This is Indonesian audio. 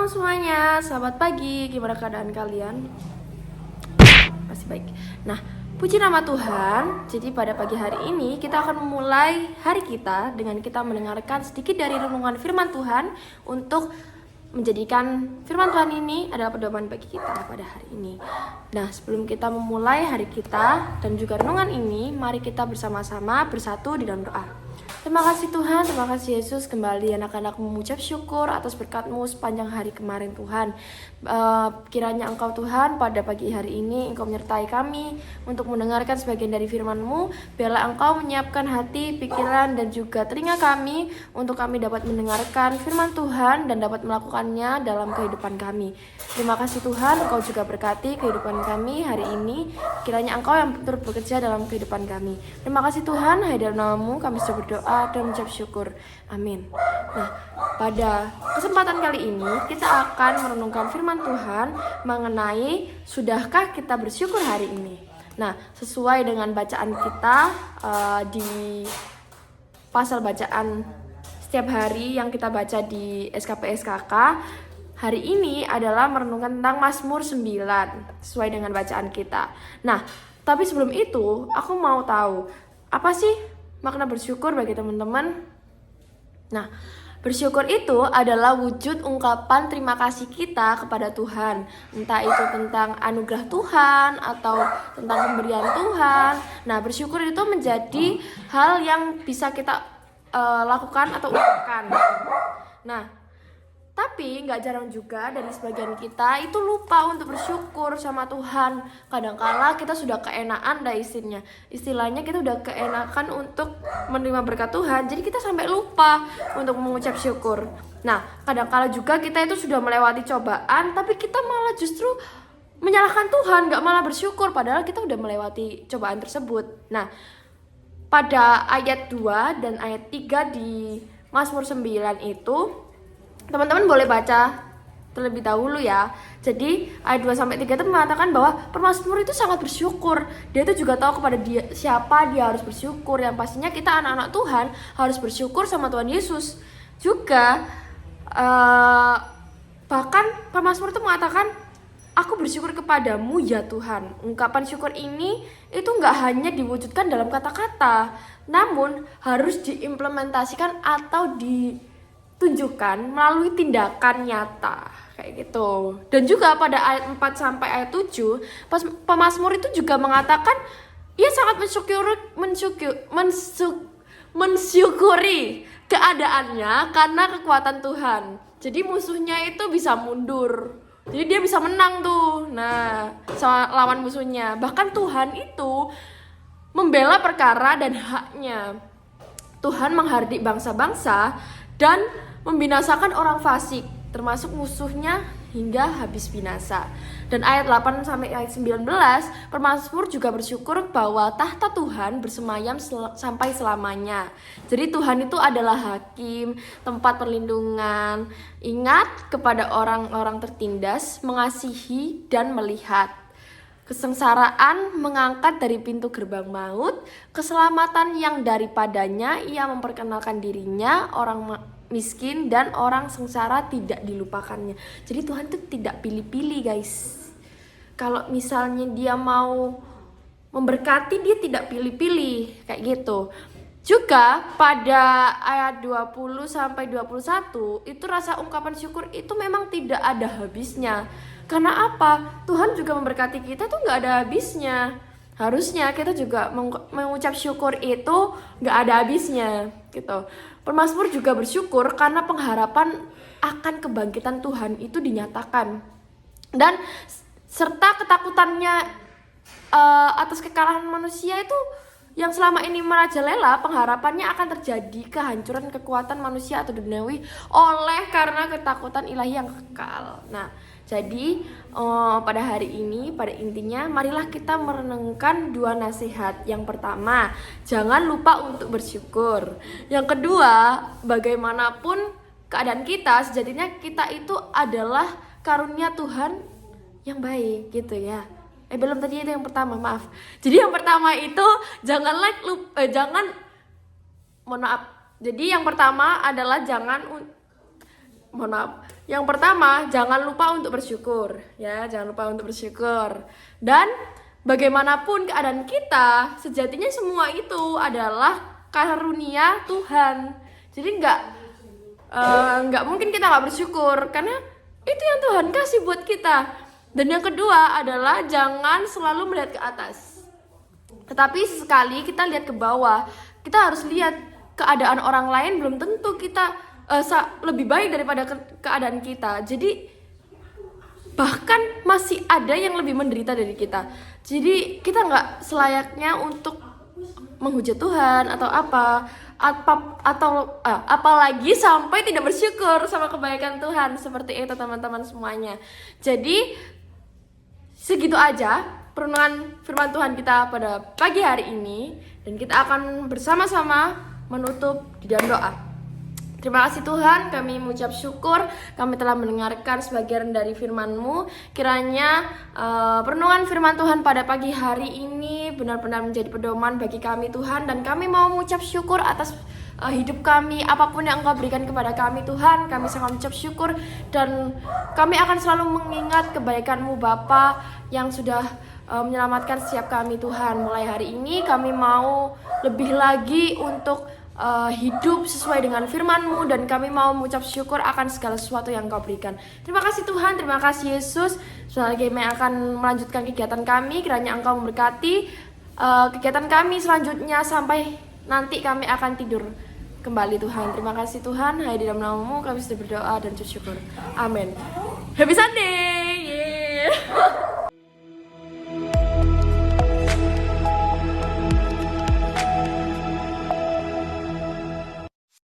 Shalom semuanya, selamat pagi. Gimana keadaan kalian? Masih baik. Nah, puji nama Tuhan. Jadi pada pagi hari ini kita akan memulai hari kita dengan kita mendengarkan sedikit dari renungan firman Tuhan untuk menjadikan firman Tuhan ini adalah pedoman bagi kita pada hari ini. Nah, sebelum kita memulai hari kita dan juga renungan ini, mari kita bersama-sama bersatu di dalam doa. Terima kasih Tuhan, terima kasih Yesus, kembali anak-anakmu mengucap syukur atas berkat-Mu sepanjang hari kemarin Tuhan. Kiranya Engkau Tuhan pada pagi hari ini Engkau menyertai kami untuk mendengarkan sebagian dari firman-Mu. Biarlah Engkau menyiapkan hati, pikiran dan juga telinga kami untuk kami dapat mendengarkan firman Tuhan dan dapat melakukannya dalam kehidupan kami. Terima kasih Tuhan, Engkau juga berkati kehidupan kami hari ini. Kiranya Engkau yang turut bekerja dalam kehidupan kami. Terima kasih Tuhan, hanya dalam nama-Mu kami sudah berdoa dan mengucap syukur. Amin. Nah, pada kesempatan kali ini kita akan merenungkan firman Tuhan mengenai sudahkah kita bersyukur hari ini. Nah, sesuai dengan bacaan kita di pasal bacaan setiap hari yang kita baca di SKP-SKK, hari ini adalah merenungkan tentang Mazmur 9 sesuai dengan bacaan kita. Nah, tapi sebelum itu aku mau tahu apa sih makna bersyukur bagi teman-teman. Nah, bersyukur itu adalah wujud ungkapan terima kasih kita kepada Tuhan. Entah itu tentang anugerah Tuhan atau tentang pemberian Tuhan. Nah, bersyukur itu menjadi hal yang bisa kita lakukan atau ucapkan. Nah, tapi nggak jarang juga dari sebagian kita itu lupa untuk bersyukur sama Tuhan. Kadangkala kita sudah keenaan istilahnya kita udah keenakan untuk menerima berkat Tuhan, jadi kita sampai lupa untuk mengucap syukur. Nah, kadangkala juga kita itu sudah melewati cobaan, tapi kita malah justru menyalahkan Tuhan, nggak malah bersyukur, padahal kita udah melewati cobaan tersebut. Nah, pada ayat 2 dan ayat 3 di Mazmur 9 itu teman-teman boleh baca terlebih dahulu ya. Jadi ayat 2-3 itu mengatakan bahwa pemazmur itu sangat bersyukur. Dia itu juga tahu kepada siapa dia harus bersyukur. Yang pastinya kita anak-anak Tuhan harus bersyukur sama Tuhan Yesus. Juga bahkan pemazmur itu mengatakan, aku bersyukur kepadamu ya Tuhan. Ungkapan syukur ini itu nggak hanya diwujudkan dalam kata-kata, namun harus diimplementasikan atau tunjukkan melalui tindakan nyata kayak gitu. Dan juga pada ayat 4 sampai ayat 7, pemazmur itu juga mengatakan ia sangat mensyukuri keadaannya karena kekuatan Tuhan. Jadi musuhnya itu bisa mundur. Jadi dia bisa menang tuh. Nah, sama lawan musuhnya. Bahkan Tuhan itu membela perkara dan haknya. Tuhan menghardik bangsa-bangsa dan membinasakan orang fasik, termasuk musuhnya hingga habis binasa. Dan ayat 8 sampai ayat 19, pemazmur juga bersyukur bahwa tahta Tuhan bersemayam sampai selamanya. Jadi Tuhan itu adalah hakim, tempat perlindungan. Ingat kepada orang-orang tertindas, mengasihi dan melihat. Kesengsaraan mengangkat dari pintu gerbang maut, keselamatan yang daripadanya ia memperkenalkan dirinya, orang miskin dan orang sengsara tidak dilupakannya. Jadi Tuhan itu tidak pilih-pilih guys. Kalau misalnya dia mau memberkati, dia tidak pilih-pilih kayak gitu. Juga pada ayat 20 sampai 21 itu rasa ungkapan syukur itu memang tidak ada habisnya. Karena apa? Tuhan juga memberkati kita tuh gak ada habisnya. Harusnya kita juga mengucap syukur itu gak ada habisnya gitu. Pemazmur juga bersyukur karena pengharapan akan kebangkitan Tuhan itu dinyatakan. Dan serta ketakutannya atas kekalahan manusia itu yang selama ini merajalela, pengharapannya akan terjadi kehancuran kekuatan manusia atau duniawi oleh karena ketakutan ilahi yang kekal. Nah, jadi pada hari ini, pada intinya, marilah kita merenungkan dua nasihat. Yang pertama, jangan lupa untuk bersyukur. Yang kedua, bagaimanapun keadaan kita, sejatinya kita itu adalah karunia Tuhan yang baik gitu ya. Belum tadi itu yang pertama, maaf. Jadi yang pertama itu Jadi yang pertama adalah mohon maaf. Yang pertama, jangan lupa untuk bersyukur, ya, jangan lupa untuk bersyukur. Dan bagaimanapun keadaan kita, sejatinya semua itu adalah karunia Tuhan. Jadi nggak mungkin kita nggak bersyukur, karena itu yang Tuhan kasih buat kita. Dan yang kedua adalah jangan selalu melihat ke atas, tetapi sesekali kita lihat ke bawah. Kita harus lihat keadaan orang lain, belum tentu kita lebih baik daripada keadaan kita. Jadi bahkan masih ada yang lebih menderita dari kita. Jadi kita nggak selayaknya untuk menghujat Tuhan atau apalagi sampai tidak bersyukur sama kebaikan Tuhan. Seperti itu teman-teman semuanya. Jadi segitu aja perenungan firman Tuhan kita pada pagi hari ini, dan kita akan bersama-sama menutup di dalam doa. Terima kasih Tuhan, kami mengucap syukur kami telah mendengarkan sebagian dari firman-Mu. Kiranya perenungan firman Tuhan pada pagi hari ini benar-benar menjadi pedoman bagi kami Tuhan. Dan kami mau mengucap syukur atas hidup kami, apapun yang Engkau berikan kepada kami Tuhan. Kami sangat mengucap syukur, dan kami akan selalu mengingat kebaikan-Mu Bapa yang sudah menyelamatkan setiap kami Tuhan. Mulai hari ini kami mau lebih lagi untuk hidup sesuai dengan firman-Mu, dan kami mau mengucap syukur akan segala sesuatu yang Kau berikan. Terima kasih Tuhan, terima kasih Yesus. Setelah kami akan melanjutkan kegiatan kami, kiranya Engkau memberkati kegiatan kami selanjutnya sampai nanti kami akan tidur kembali Tuhan. Terima kasih Tuhan, hanya di dalam nama-Mu kami sudah berdoa dan bersyukur. Amin. Happy Sunday. Yeah.